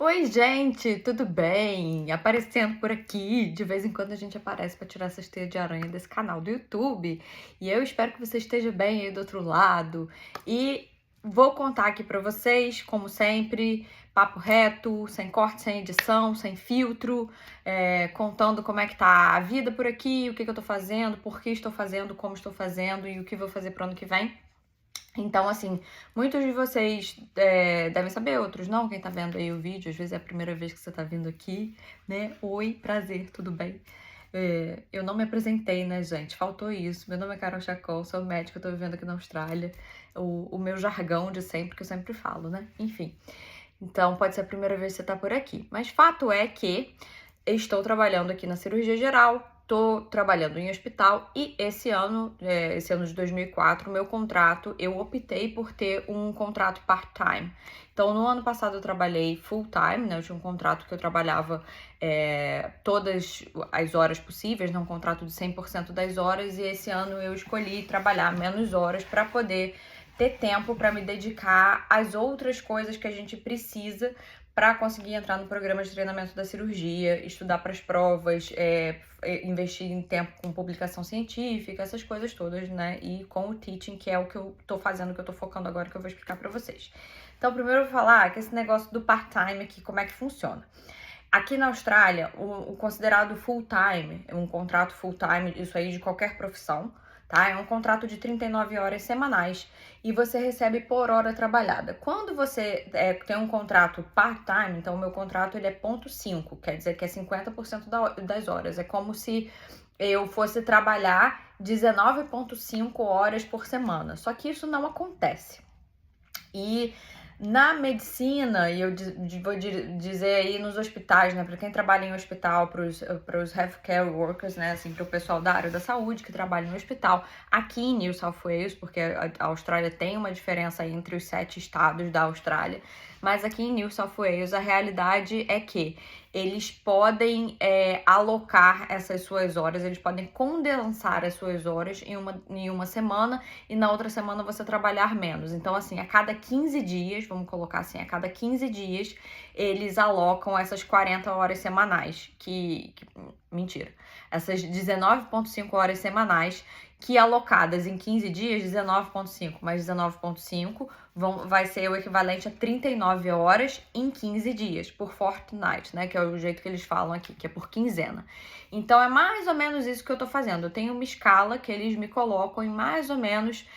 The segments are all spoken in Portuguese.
Oi, gente, tudo bem? Aparecendo por aqui. De vez em quando a gente aparece para tirar essas teias de aranha desse canal do YouTube. E eu espero que você esteja bem aí do outro lado. E vou contar aqui para vocês, como sempre, papo reto, sem corte, sem edição, sem filtro, contando como é que tá a vida por aqui, o que eu tô fazendo, por que estou fazendo, como estou fazendo e o que vou fazer pro ano que vem. Então, assim, muitos de vocês devem saber, outros não. Quem tá vendo aí o vídeo, às vezes é a primeira vez que você tá vindo aqui, né? Oi, prazer, tudo bem? Eu não me apresentei, né, gente? Faltou isso. Meu nome é Carol Chacol, sou médica, eu tô vivendo aqui na Austrália. O meu jargão de sempre, que eu sempre falo, né? Enfim. Então, pode ser a primeira vez que você tá por aqui. Mas fato é que estou trabalhando aqui na cirurgia geral, estou trabalhando em hospital e esse ano de 2004, meu contrato, eu optei por ter um contrato part-time. Então, no ano passado eu trabalhei full-time, né? Eu tinha um contrato que eu trabalhava todas as horas possíveis, né? Um contrato de 100% das horas, e esse ano eu escolhi trabalhar menos horas para poder ter tempo para me dedicar às outras coisas que a gente precisa para conseguir entrar no programa de treinamento da cirurgia, estudar para as provas, investir em tempo com publicação científica, essas coisas todas, né? E com o teaching, que é o que eu tô fazendo, que eu tô focando agora, que eu vou explicar para vocês. Então, primeiro eu vou falar que esse negócio do part-time aqui, como é que funciona. Aqui na Austrália, o considerado full-time, um contrato full-time, isso aí de qualquer profissão, tá? É um contrato de 39 horas semanais e você recebe por hora trabalhada. Quando você tem um contrato part-time, então o meu contrato ele é 0,5, quer dizer que é 50% das horas. É como se eu fosse trabalhar 19,5 horas por semana. Só que isso não acontece. E na medicina, e eu vou dizer aí nos hospitais, né, para quem trabalha em hospital, para os healthcare workers, né, assim, para o pessoal da área da saúde que trabalha no hospital, aqui em New South Wales, porque a Austrália tem uma diferença entre os 7 estados da Austrália, mas aqui em New South Wales a realidade é que eles podem alocar essas suas horas, eles podem condensar as suas horas em uma semana e na outra semana você trabalhar menos. Então, assim, a cada 15 dias, vamos colocar assim, a cada 15 dias, eles alocam essas 40 horas semanais, mentira, essas 19,5 horas semanais, que alocadas em 15 dias, 19,5 mais 19,5 vai ser o equivalente a 39 horas em 15 dias, por fortnight, né? Que é o jeito que eles falam aqui, que é por quinzena. Então, é mais ou menos isso que eu tô fazendo. Eu tenho uma escala que eles me colocam em mais ou menos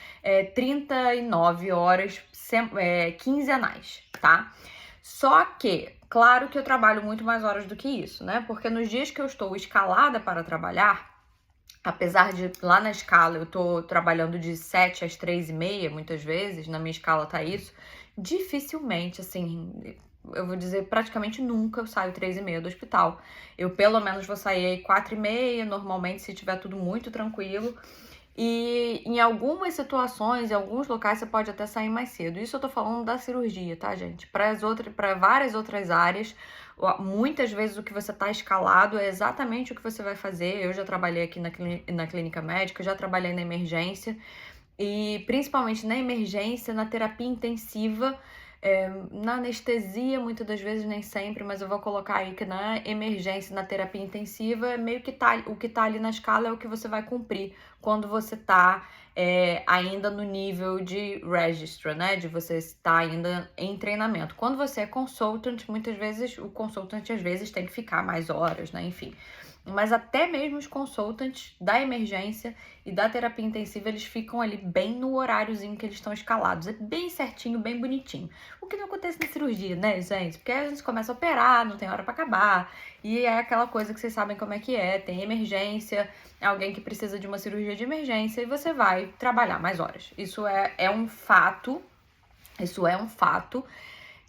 39 horas quinzenais, tá? Só que, claro que eu trabalho muito mais horas do que isso, né? Porque nos dias que eu estou escalada para trabalhar, apesar de lá na escala eu tô trabalhando de 7 às 3h30, muitas vezes, na minha escala tá isso, dificilmente, assim, eu vou dizer praticamente nunca eu saio 3h30 do hospital. Eu pelo menos vou sair aí 4h30, normalmente, se tiver tudo muito tranquilo. E em algumas situações, em alguns locais, você pode até sair mais cedo. Isso eu tô falando da cirurgia, tá, gente? Para várias outras áreas, muitas vezes o que você tá escalado é exatamente o que você vai fazer. Eu já trabalhei aqui na clínica médica, já trabalhei na emergência. E principalmente na emergência, na terapia intensiva, na anestesia, muitas das vezes, nem sempre, mas eu vou colocar aí que na emergência, na terapia intensiva, é meio que o que tá ali na escala é o que você vai cumprir quando você tá ainda no nível de registrar, né? De você estar ainda em treinamento. Quando você é consultant, muitas vezes, o consultant às vezes tem que ficar mais horas, né? Enfim. Mas até mesmo os consultants da emergência e da terapia intensiva, eles ficam ali bem no horáriozinho que eles estão escalados. É bem certinho, bem bonitinho. O que não acontece na cirurgia, né, gente? Porque a gente começa a operar, não tem hora pra acabar. E é aquela coisa que vocês sabem como é que é. Tem emergência, alguém que precisa de uma cirurgia de emergência e você vai trabalhar mais horas. Isso é um fato. Isso é um fato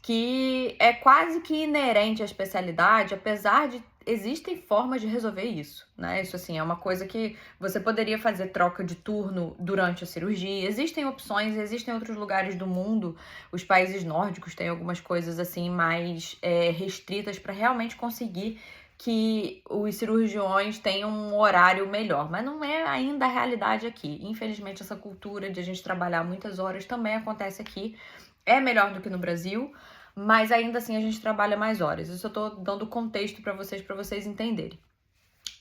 que é quase que inerente à especialidade, apesar de existem formas de resolver isso, né? Isso, assim, é uma coisa que você poderia fazer troca de turno durante a cirurgia. Existem opções, existem outros lugares do mundo, os países nórdicos têm algumas coisas, assim, mais restritas para realmente conseguir que os cirurgiões tenham um horário melhor, mas não é ainda a realidade aqui. Infelizmente, essa cultura de a gente trabalhar muitas horas também acontece aqui. É melhor do que no Brasil, mas ainda assim a gente trabalha mais horas. Isso eu tô dando contexto para vocês entenderem.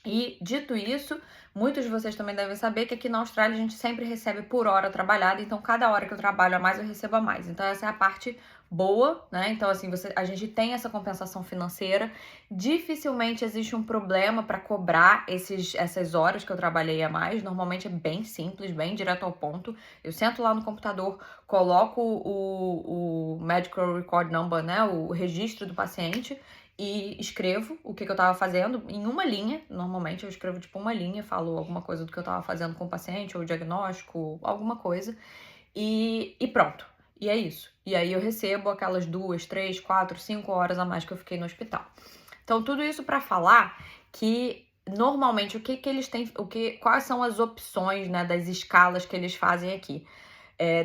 E, dito isso, muitos de vocês também devem saber que aqui na Austrália a gente sempre recebe por hora trabalhada, então cada hora que eu trabalho a mais eu recebo a mais. Então essa é a parte boa, né? Então assim, a gente tem essa compensação financeira. Dificilmente existe um problema para cobrar essas horas que eu trabalhei a mais. Normalmente é bem simples, bem direto ao ponto. Eu sento lá no computador, coloco o Medical Record Number, né? O registro do paciente, e escrevo o que eu tava fazendo em uma linha. Normalmente eu escrevo tipo uma linha, falo alguma coisa do que eu tava fazendo com o paciente, ou diagnóstico, alguma coisa, e pronto. E é isso. E aí eu recebo aquelas 2, 3, 4, 5 horas a mais que eu fiquei no hospital. Então tudo isso para falar que normalmente o que eles têm, quais são as opções, né, das escalas que eles fazem aqui.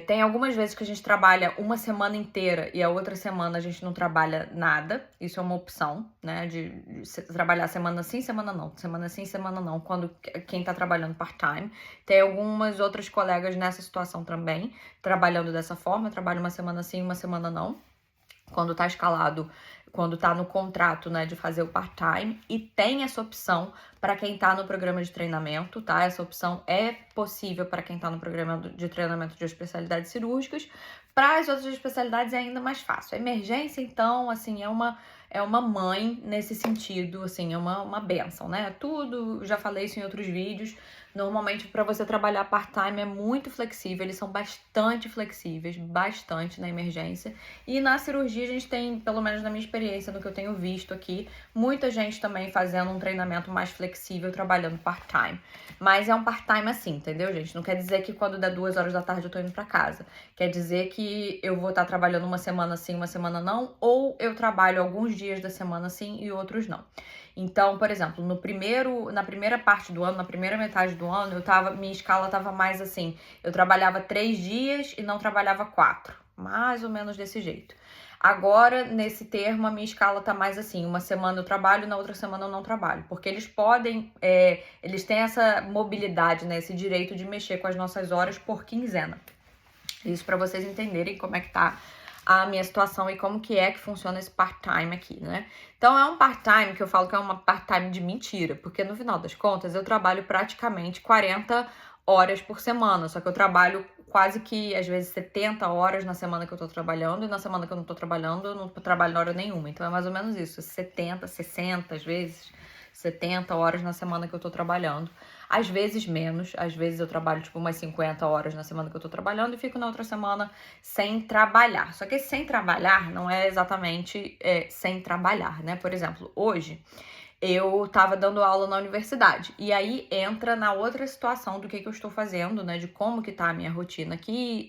Tem algumas vezes que a gente trabalha uma semana inteira e a outra semana a gente não trabalha nada. Isso é uma opção, né? De trabalhar semana sim, semana não. Semana sim, semana não, quando quem tá trabalhando part-time. Tem algumas outras colegas nessa situação também, trabalhando dessa forma. Trabalha uma semana sim, uma semana não. Quando tá escalado, quando tá no contrato, né, de fazer o part-time, e tem essa opção para quem tá no programa de treinamento, tá? Essa opção é possível para quem tá no programa de treinamento de especialidades cirúrgicas. Para as outras especialidades é ainda mais fácil. A emergência, então, assim, é uma mãe nesse sentido, assim, é uma bênção, né? Tudo, já falei isso em outros vídeos. Normalmente, para você trabalhar part-time é muito flexível, eles são bastante flexíveis, bastante na emergência. E na cirurgia a gente tem, pelo menos na minha experiência, no que eu tenho visto aqui, muita gente também fazendo um treinamento mais flexível, trabalhando part-time. Mas é um part-time assim, entendeu, gente? Não quer dizer que quando der 2 horas da tarde eu tô indo pra casa. Quer dizer que eu vou estar trabalhando uma semana sim, uma semana não, ou eu trabalho alguns dias da semana sim e outros não. Então, por exemplo, na primeira parte do ano, na primeira metade do ano, minha escala tava mais assim, eu trabalhava 3 dias e não trabalhava 4, mais ou menos desse jeito. Agora, nesse termo, a minha escala tá mais assim, uma semana eu trabalho, na outra semana eu não trabalho, porque eles podem, eles têm essa mobilidade, né, esse direito de mexer com as nossas horas por quinzena. Isso para vocês entenderem como é que tá a minha situação e como que funciona esse part-time aqui, né? Então é um part-time que eu falo que é uma part-time de mentira, porque no final das contas eu trabalho praticamente 40 horas por semana, só que eu trabalho quase que, às vezes, 70 horas na semana que eu tô trabalhando, e na semana que eu não tô trabalhando, eu não trabalho hora nenhuma. Então é mais ou menos isso, 70, 60, às vezes, 70 horas na semana que eu tô trabalhando. Às vezes menos, às vezes eu trabalho tipo umas 50 horas na semana que eu tô trabalhando e fico na outra semana sem trabalhar. Só que esse sem trabalhar não é exatamente sem trabalhar, né? Por exemplo, hoje eu tava dando aula na universidade. E aí entra na outra situação do que eu estou fazendo, né? De como que tá a minha rotina aqui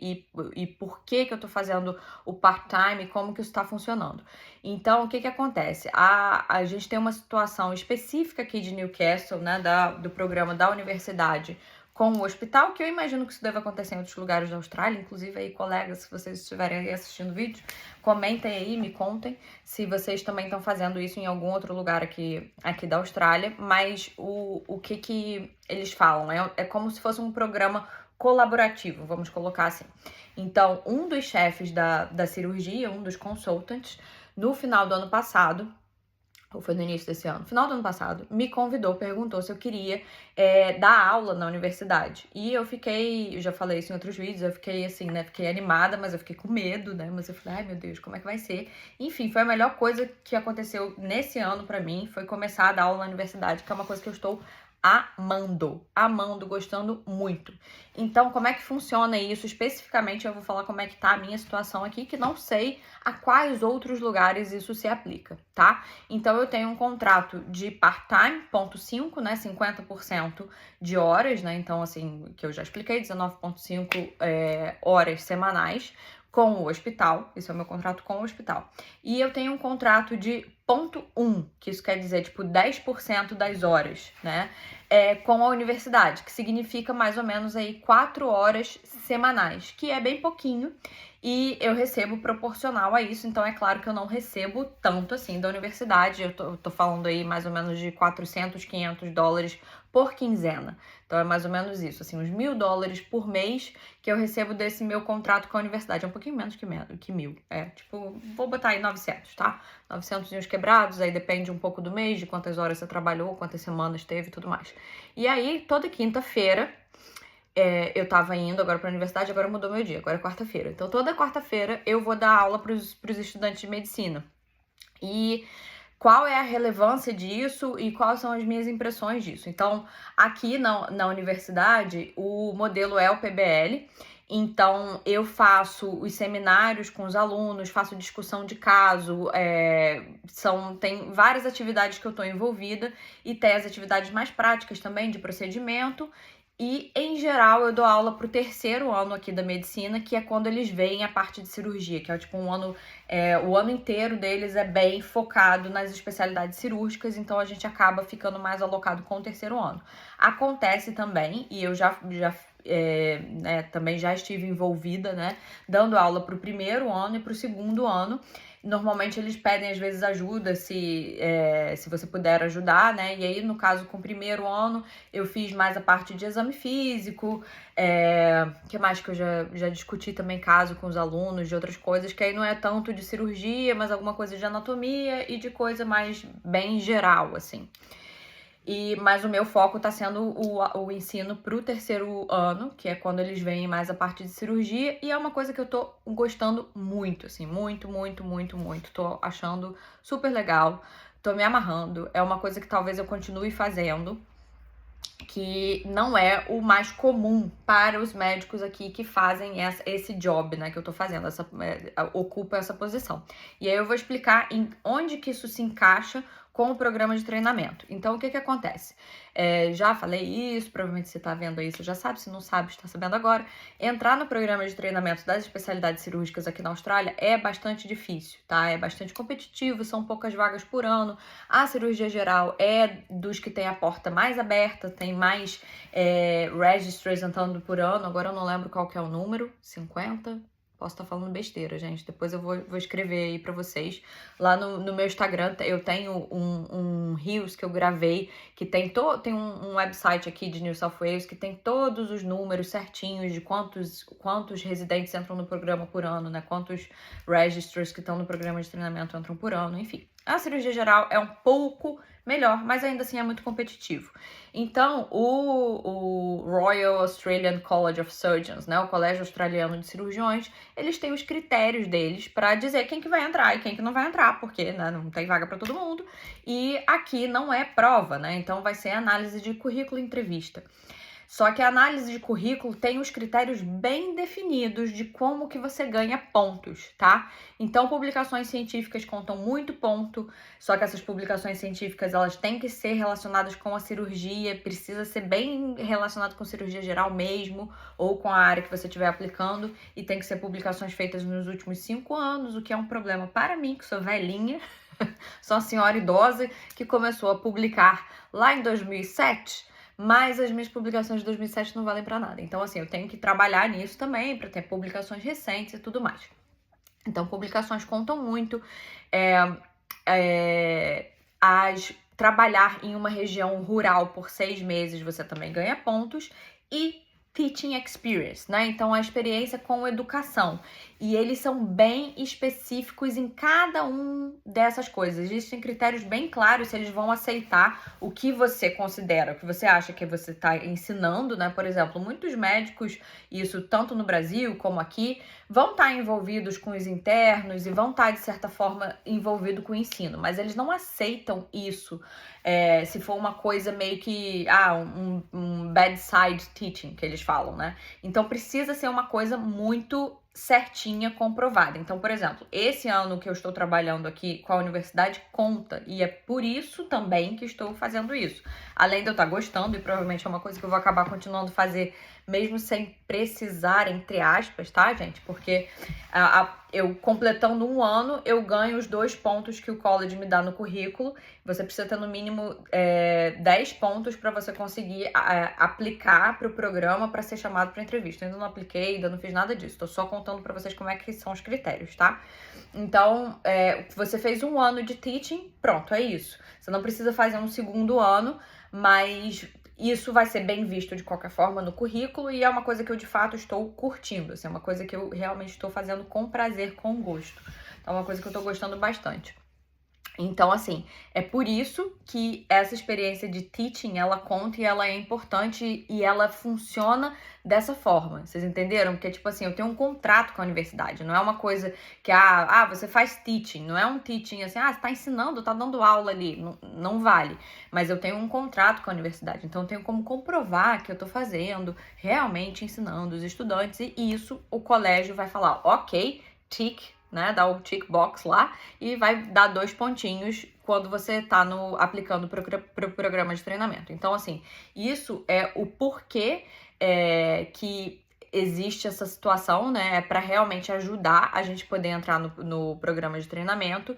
e por que eu tô fazendo o part-time e como que isso tá funcionando. Então, o que acontece? A gente tem uma situação específica aqui de Newcastle, né? Do programa da universidade com o hospital, que eu imagino que isso deve acontecer em outros lugares da Austrália. Inclusive aí, colegas, se vocês estiverem aí assistindo o vídeo, comentem aí, me contem se vocês também estão fazendo isso em algum outro lugar aqui da Austrália. Mas o que eles falam? É como se fosse um programa colaborativo, vamos colocar assim. Então, um dos chefes da cirurgia, um dos consultants, no final do ano passado, ou foi no início desse ano, final do ano passado, me convidou, perguntou se eu queria dar aula na universidade. E eu já falei isso em outros vídeos, eu fiquei assim, né, fiquei animada, mas eu fiquei com medo, né, mas eu falei, ai meu Deus, como é que vai ser? Enfim, foi a melhor coisa que aconteceu nesse ano pra mim, foi começar a dar aula na universidade, que é uma coisa que eu estou amando, gostando muito. Então, como é que funciona isso? Especificamente, eu vou falar como é que tá a minha situação aqui, que não sei a quais outros lugares isso se aplica, tá? Então, eu tenho um contrato de part-time, ponto 5, né? 50% de horas, né? Então, assim, que eu já expliquei, 19,5 horas semanais com o hospital. Esse é o meu contrato com o hospital. E eu tenho um contrato de ponto 1, que isso quer dizer, tipo, 10% das horas, né? Com a universidade, que significa mais ou menos aí 4 horas semanais, que é bem pouquinho, e eu recebo proporcional a isso. Então é claro que eu não recebo tanto assim da universidade. Eu tô falando aí mais ou menos de 400, 500 dólares por quinzena. Então é mais ou menos isso, assim, uns $1.000 por mês que eu recebo desse meu contrato com a universidade. É um pouquinho menos que 1.000. É, tipo, vou botar aí 900, tá? 900 e uns quebrados, aí depende um pouco do mês, de quantas horas você trabalhou, quantas semanas teve e tudo mais. E aí, toda quinta-feira, eu tava indo agora pra universidade, agora mudou meu dia, agora é quarta-feira. Então, toda quarta-feira eu vou dar aula pros estudantes de medicina. E qual é a relevância disso e quais são as minhas impressões disso? Então, aqui na universidade, o modelo é o PBL. Então, eu faço os seminários com os alunos, faço discussão de caso, tem várias atividades que eu estou envolvida e tem as atividades mais práticas também de procedimento. E, em geral, eu dou aula pro terceiro ano aqui da medicina, que é quando eles veem a parte de cirurgia, que é tipo um ano, o ano inteiro deles é bem focado nas especialidades cirúrgicas, então a gente acaba ficando mais alocado com o terceiro ano. Acontece também, e eu também já estive envolvida, né, dando aula pro primeiro ano e pro segundo ano. Normalmente eles pedem às vezes ajuda, se você puder ajudar, né? E aí, no caso, com o primeiro ano, eu fiz mais a parte de exame físico, que mais que eu já discuti também caso com os alunos, de outras coisas, que aí não é tanto de cirurgia, mas alguma coisa de anatomia e de coisa mais bem geral, assim. Mas o meu foco tá sendo o ensino pro terceiro ano, que é quando eles veem mais a parte de cirurgia, e é uma coisa que eu tô gostando muito, assim, muito, muito, muito, muito. Tô achando super legal, tô me amarrando, é uma coisa que talvez eu continue fazendo, que não é o mais comum para os médicos aqui que fazem esse job, né, que eu tô fazendo, ocupa essa posição. E aí eu vou explicar onde que isso se encaixa com o programa de treinamento. Então, o que acontece? Já falei isso, provavelmente você tá vendo aí, você já sabe, se não sabe, está sabendo agora. Entrar no programa de treinamento das especialidades cirúrgicas aqui na Austrália é bastante difícil, tá? É bastante competitivo, são poucas vagas por ano. A cirurgia geral é dos que tem a porta mais aberta, tem mais registries entrando por ano. Agora eu não lembro qual que é o número, 50? Posso estar falando besteira, gente. Depois eu vou escrever aí pra vocês. Lá no meu Instagram eu tenho um Reels que eu gravei, que tem um website aqui de New South Wales que tem todos os números certinhos de quantos residentes entram no programa por ano, né? Quantos registers que estão no programa de treinamento entram por ano, enfim. A cirurgia geral é um pouco melhor, mas ainda assim é muito competitivo. Então, o Royal Australian College of Surgeons, né, o Colégio Australiano de Cirurgiões, eles têm os critérios deles para dizer quem que vai entrar e quem que não vai entrar, porque, né, não tem vaga para todo mundo. E aqui não é prova, né? Então vai ser análise de currículo e entrevista. Só que a análise de currículo tem os critérios bem definidos de como que você ganha pontos, tá? Então, publicações científicas contam muito ponto, só que essas publicações científicas, elas têm que ser relacionadas com a cirurgia, precisa ser bem relacionado com cirurgia geral mesmo, ou com a área que você estiver aplicando, e tem que ser publicações feitas nos últimos 5 anos, o que é um problema para mim, que sou velhinha, sou uma senhora idosa que começou a publicar lá em 2007, mas as minhas publicações de 2007 não valem para nada. Então, assim, eu tenho que trabalhar nisso também para ter publicações recentes e tudo mais. Então, publicações contam muito. Trabalhar em uma região rural por 6 meses, você também ganha pontos. E teaching experience, né? Então, a experiência com educação. E eles são bem específicos em cada um dessas coisas. Existem critérios bem claros se eles vão aceitar o que você considera, o que você acha que você está ensinando, né? Por exemplo, muitos médicos, isso tanto no Brasil como aqui, vão estar envolvidos com os internos e vão estar, de certa forma, envolvidos com o ensino, mas eles não aceitam isso se for uma coisa meio que um bedside teaching, que eles falam, né? Então precisa ser uma coisa muito certinha, comprovada. Então, por exemplo, esse ano que eu estou trabalhando aqui com a universidade conta, e é por isso também que estou fazendo isso. Além de eu estar gostando, e provavelmente é uma coisa que eu vou acabar continuando a fazer, mesmo sem precisar, entre aspas, tá, gente? Porque eu completando 1 ano, eu ganho os 2 pontos que o college me dá no currículo. Você precisa ter no mínimo 10 pontos para você conseguir aplicar para o programa para ser chamado para entrevista. Eu ainda não apliquei, ainda não fiz nada disso. Tô só contando para vocês como é que são os critérios, tá? Então, você fez 1 ano de teaching, pronto, é isso. Você não precisa fazer um segundo ano, mas isso vai ser bem visto de qualquer forma no currículo e é uma coisa que eu de fato estou curtindo, assim, é uma coisa que eu realmente estou fazendo com prazer, com gosto. Então é uma coisa que eu tô gostando bastante. Então, assim, é por isso que essa experiência de teaching, ela conta e ela é importante e ela funciona dessa forma. Vocês entenderam? Porque, tipo assim, eu tenho um contrato com a universidade. Não é uma coisa que, você faz teaching. Não é um teaching assim, você tá ensinando, tá dando aula ali. Não, não vale. Mas eu tenho um contrato com a universidade. Então, eu tenho como comprovar que eu tô fazendo, realmente ensinando os estudantes. E isso, o colégio vai falar, ok, tick, né, dá o tick box lá e vai dar 2 pontinhos quando você tá aplicando pro programa de treinamento. Então, assim, isso é o porquê que existe essa situação, né, é para realmente ajudar a gente poder entrar no programa de treinamento.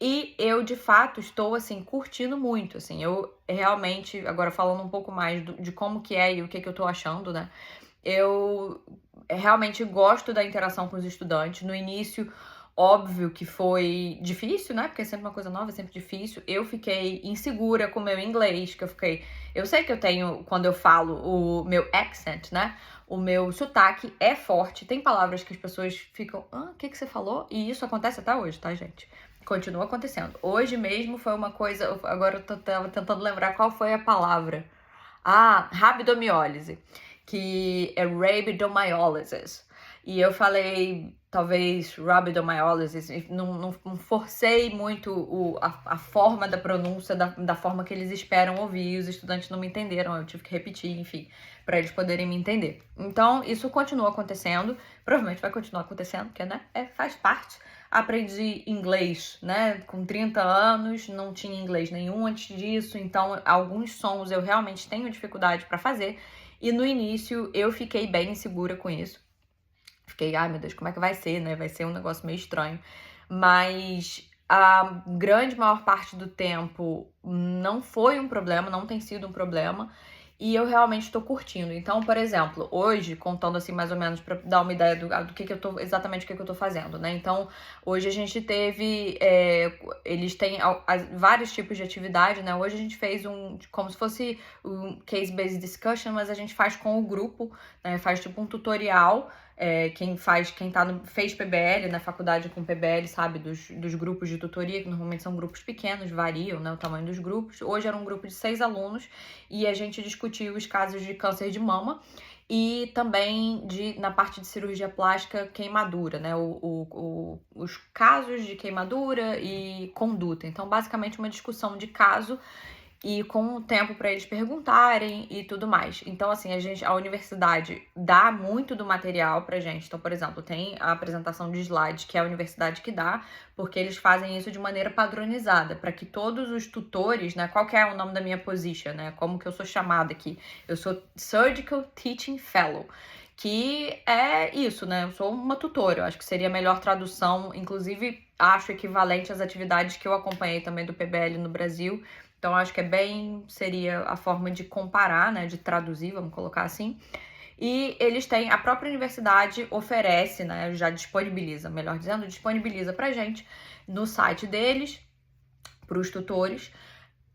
E eu, de fato, estou, assim, curtindo muito, assim, eu realmente, agora falando um pouco mais de como que é e o que eu tô achando, né, eu realmente gosto da interação com os estudantes. No início, óbvio que foi difícil, né? Porque é sempre uma coisa nova, é sempre difícil. Eu fiquei insegura com o meu inglês, eu sei que eu tenho, quando eu falo, o meu accent, né? O meu sotaque é forte. Tem palavras que as pessoas ficam, o que você falou? E isso acontece até hoje, tá, gente? Continua acontecendo. Hoje mesmo foi uma coisa, agora eu tava tentando lembrar qual foi a palavra. Rabdomiólise, que é rabidomyolysis. E eu falei, talvez, rabdomiólise, não forcei muito a forma da pronúncia, da forma que eles esperam ouvir, e os estudantes não me entenderam, eu tive que repetir, enfim, para eles poderem me entender. Então, isso continua acontecendo, provavelmente vai continuar acontecendo, porque, né, faz parte. Aprendi inglês, né, com 30 anos, não tinha inglês nenhum antes disso, então alguns sons eu realmente tenho dificuldade para fazer, e no início eu fiquei bem insegura com isso. Fiquei, ai meu Deus, como é que vai ser, né, vai ser um negócio meio estranho, mas a grande maior parte do tempo não foi um problema, não tem sido um problema, e eu realmente estou curtindo. Então, por exemplo, hoje, contando assim mais ou menos para dar uma ideia do que eu tô, exatamente o que eu tô fazendo, né? Então, hoje a gente teve, eles têm vários tipos de atividade, né? Hoje a gente fez como se fosse um case-based discussion, mas a gente faz com o grupo, né? Faz tipo um tutorial. Quem fez PBL na faculdade com PBL, sabe, dos grupos de tutoria, que normalmente são grupos pequenos, variam, né, o tamanho dos grupos. Hoje era um grupo de 6 alunos e a gente discutiu os casos de câncer de mama e também na parte de cirurgia plástica, queimadura, né, os casos de queimadura e conduta. Então, basicamente, uma discussão de caso e com o tempo para eles perguntarem e tudo mais. Então, assim, a universidade dá muito do material pra gente. Então, por exemplo, tem a apresentação de slides que é a universidade que dá, porque eles fazem isso de maneira padronizada, para que todos os tutores, né, qual que é o nome da minha position, né, como que eu sou chamada aqui? Eu sou Surgical Teaching Fellow, que é isso, né, eu sou uma tutora, eu acho que seria a melhor tradução, inclusive acho equivalente às atividades que eu acompanhei também do PBL no Brasil. Então, acho que seria a forma de comparar, né, de traduzir, vamos colocar assim. E eles têm, a própria universidade oferece, né, já disponibiliza, melhor dizendo, disponibiliza pra gente no site deles, pros tutores,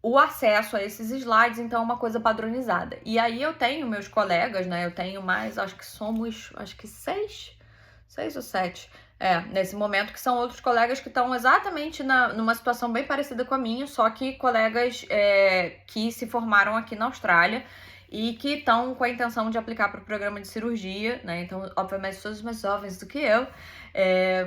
o acesso a esses slides, então é uma coisa padronizada. E aí eu tenho meus colegas, né, eu tenho mais, acho que 6 ou 7, nesse momento, que são outros colegas que estão exatamente numa situação bem parecida com a minha, só que colegas que se formaram aqui na Austrália e que estão com a intenção de aplicar para o programa de cirurgia, né? Então, obviamente, todos mais jovens do que eu,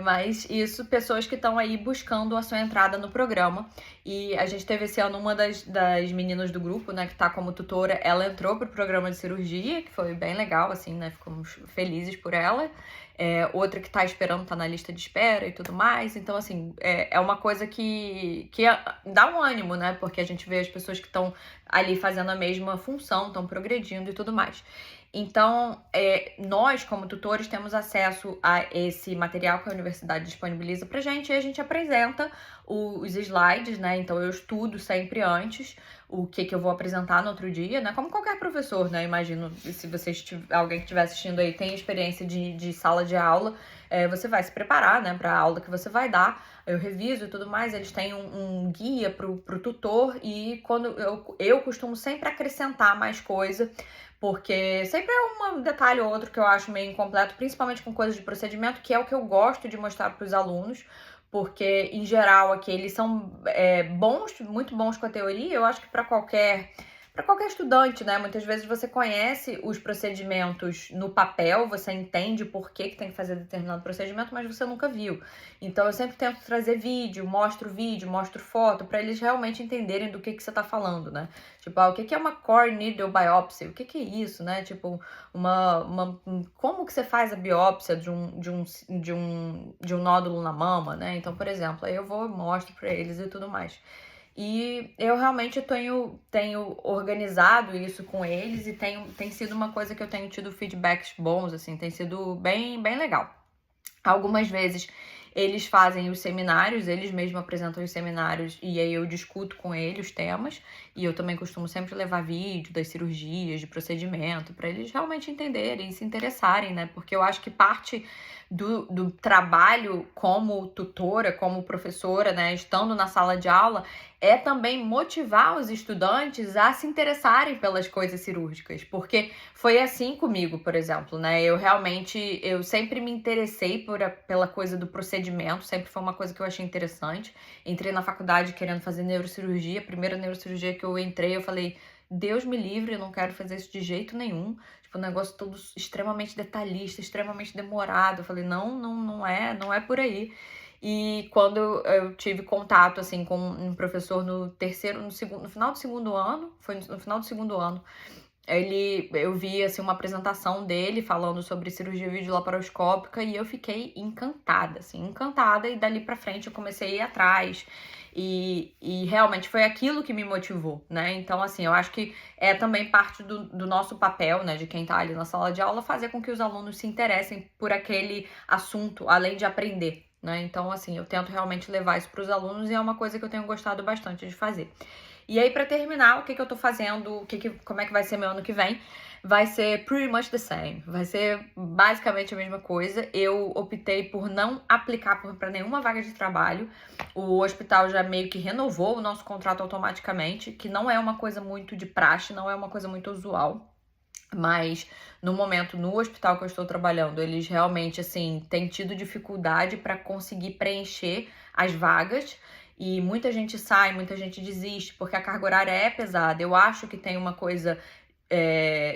mas isso, pessoas que estão aí buscando a sua entrada no programa. E a gente teve esse ano uma das meninas do grupo, né, que tá como tutora, ela entrou pro programa de cirurgia, que foi bem legal, assim, né, ficamos felizes por ela. Outra que tá esperando, tá na lista de espera e tudo mais. Então, assim, é uma coisa que dá um ânimo, né, porque a gente vê as pessoas que estão ali fazendo a mesma função, estão progredindo e tudo mais. Então, nós, como tutores, temos acesso a esse material que a universidade disponibiliza pra gente e a gente apresenta os slides, né? Então, eu estudo sempre antes o que eu vou apresentar no outro dia, né? Como qualquer professor, né? Imagino, se alguém que estiver assistindo aí tem experiência de sala de aula, você vai se preparar, né, para a aula que você vai dar. Eu reviso e tudo mais, eles têm um guia pro tutor, e quando eu costumo sempre acrescentar mais coisa, porque sempre é um detalhe ou outro que eu acho meio incompleto, principalmente com coisas de procedimento, que é o que eu gosto de mostrar para os alunos, porque em geral aqui eles são bons, muito bons com a teoria. Eu acho que para qualquer estudante, né? Muitas vezes você conhece os procedimentos no papel, você entende por que tem que fazer determinado procedimento, mas você nunca viu. Então eu sempre tento trazer vídeo, mostro foto, para eles realmente entenderem do que você tá falando, né? Tipo, o que é uma core needle biopsy? O que é isso, né? Tipo, como que você faz a biópsia de um nódulo na mama, né? Então, por exemplo, aí eu mostro para eles e tudo mais. E eu realmente tenho organizado isso com eles, e tem sido uma coisa que eu tenho tido feedbacks bons, assim, tem sido bem, bem legal. Algumas vezes eles fazem os seminários, eles mesmos apresentam os seminários, e aí eu discuto com eles os temas, e eu também costumo sempre levar vídeo das cirurgias, de procedimento, para eles realmente entenderem e se interessarem, né? Porque eu acho que parte do trabalho como tutora, como professora, né, estando na sala de aula, é também motivar os estudantes a se interessarem pelas coisas cirúrgicas, porque foi assim comigo, por exemplo, né? Eu sempre me interessei pela coisa do procedimento, sempre foi uma coisa que eu achei interessante. Entrei na faculdade querendo fazer neurocirurgia, a primeira neurocirurgia que eu entrei, eu falei, Deus me livre, eu não quero fazer isso de jeito nenhum. Tipo, um negócio todo extremamente detalhista, extremamente demorado. Eu falei, não é por aí. E quando eu tive contato, assim, com um professor no final do segundo ano, foi no final do segundo ano, eu vi, assim, uma apresentação dele falando sobre cirurgia videolaparoscópica, e eu fiquei encantada, assim, encantada, e dali pra frente eu comecei a ir atrás, e realmente foi aquilo que me motivou, né? Então, assim, eu acho que é também parte do nosso papel, né, de quem tá ali na sala de aula, fazer com que os alunos se interessem por aquele assunto, além de aprender, né? Então, assim, eu tento realmente levar isso para os alunos, e é uma coisa que eu tenho gostado bastante de fazer. E aí, pra terminar, o que eu tô fazendo, como é que vai ser meu ano que vem? Vai ser pretty much the same. Vai ser basicamente a mesma coisa. Eu optei por não aplicar pra nenhuma vaga de trabalho. O hospital já meio que renovou o nosso contrato automaticamente, que não é uma coisa muito de praxe, não é uma coisa muito usual. Mas no momento, no hospital que eu estou trabalhando, eles realmente, assim, têm tido dificuldade para conseguir preencher as vagas. E muita gente sai, muita gente desiste, porque a carga horária é pesada. Eu acho que tem uma coisa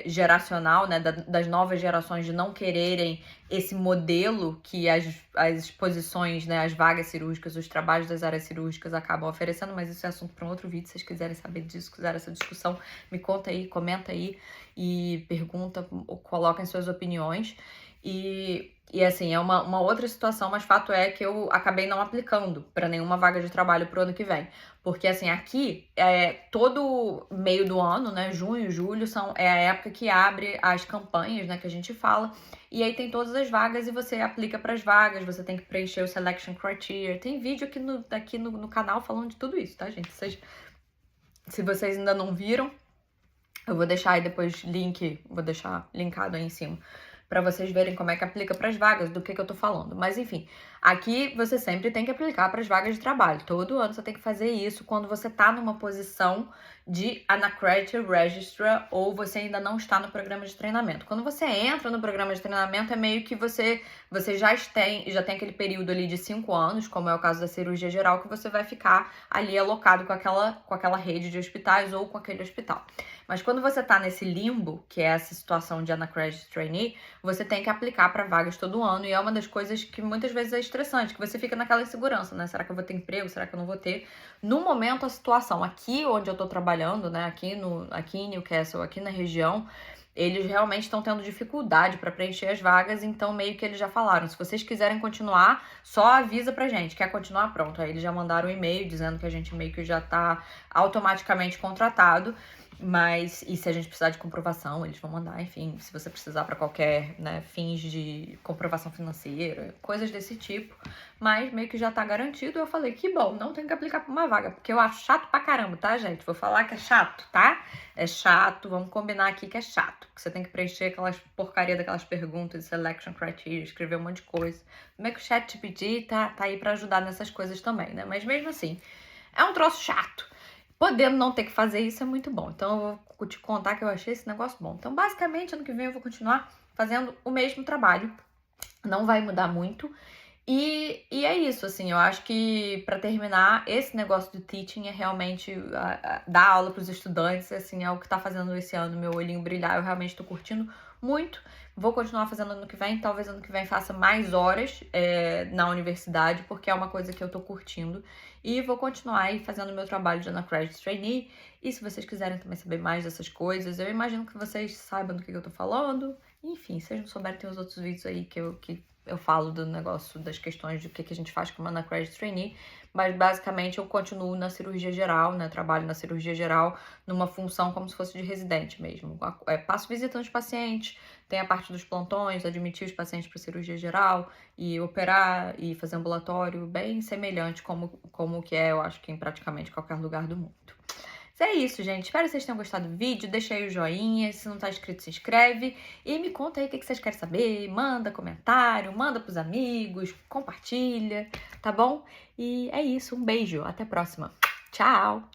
geracional, né, das novas gerações, de não quererem esse modelo que as posições, né, as vagas cirúrgicas, os trabalhos das áreas cirúrgicas acabam oferecendo, mas isso é assunto para um outro vídeo. Se vocês quiserem saber disso, quiserem essa discussão, me conta aí, comenta aí e pergunta, ou coloquem suas opiniões. E assim, é uma outra situação, mas fato é que eu acabei não aplicando para nenhuma vaga de trabalho pro ano que vem. Porque assim, aqui, todo meio do ano, né, junho, julho, é a época que abre as campanhas, né, que a gente fala. E aí tem todas as vagas e você aplica para as vagas, você tem que preencher o selection criteria. Tem vídeo aqui no canal falando de tudo isso, tá, gente? Se vocês ainda não viram, eu vou deixar aí depois vou deixar linkado aí em cima, para vocês verem como é que aplica para as vagas, do que eu tô falando. Mas enfim, aqui você sempre tem que aplicar para as vagas de trabalho. Todo ano você tem que fazer isso quando você tá numa posição de Unaccredited Registrar, ou você ainda não está no programa de treinamento. Quando você entra no programa de treinamento, é meio que você já tem aquele período ali de 5 anos, como é o caso da cirurgia geral, que você vai ficar ali alocado com aquela rede de hospitais ou com aquele hospital. Mas quando você tá nesse limbo, que é essa situação de Unaccredited Trainee, você tem que aplicar para vagas todo ano, e é uma das coisas que muitas vezes é estressante, que você fica naquela insegurança, né? Será que eu vou ter emprego? Será que eu não vou ter? No momento, a situação aqui onde eu tô trabalhando, né, aqui em Newcastle, aqui na região, eles realmente estão tendo dificuldade para preencher as vagas, então meio que eles já falaram, se vocês quiserem continuar, só avisa pra gente, quer continuar? Pronto. Aí eles já mandaram um e-mail dizendo que a gente meio que já tá automaticamente contratado. Mas, e se a gente precisar de comprovação, eles vão mandar, enfim, se você precisar para qualquer, né, fins de comprovação financeira, coisas desse tipo. Mas meio que já tá garantido, eu falei, que bom, não tem que aplicar pra uma vaga, porque eu acho chato pra caramba, tá, gente? Vou falar que é chato, tá? É chato, vamos combinar aqui que é chato. Porque você tem que preencher aquelas porcaria daquelas perguntas de selection criteria, escrever um monte de coisa. Meio que o ChatGPT tá aí pra ajudar nessas coisas também, né? Mas mesmo assim, é um troço chato. Podendo não ter que fazer isso é muito bom. Então eu vou te contar que eu achei esse negócio bom. Então basicamente ano que vem eu vou continuar fazendo o mesmo trabalho. Não vai mudar muito. E é isso, assim, eu acho que pra terminar, esse negócio do teaching é realmente dar aula pros estudantes, assim, é o que tá fazendo esse ano meu olhinho brilhar, eu realmente tô curtindo muito. Vou continuar fazendo ano que vem, talvez ano que vem faça mais horas na universidade, porque é uma coisa que eu tô curtindo. E vou continuar aí fazendo o meu trabalho de Anacredit Trainee. E se vocês quiserem também saber mais dessas coisas, eu imagino que vocês saibam do que eu tô falando. Enfim, se vocês não souberem, tem os outros vídeos aí que eu falo do negócio, das questões de o que a gente faz como Anacredit Trainee, mas basicamente eu continuo na cirurgia geral, né? Trabalho na cirurgia geral numa função como se fosse de residente mesmo. Passo visitando os pacientes, tem a parte dos plantões, admitir os pacientes para cirurgia geral e operar e fazer ambulatório, bem semelhante como que é, eu acho que em praticamente qualquer lugar do mundo. Mas é isso, gente. Espero que vocês tenham gostado do vídeo. Deixa aí o joinha. Se não tá inscrito, se inscreve. E me conta aí o que vocês querem saber. Manda comentário, manda pros amigos, compartilha, tá bom? E é isso. Um beijo. Até a próxima. Tchau!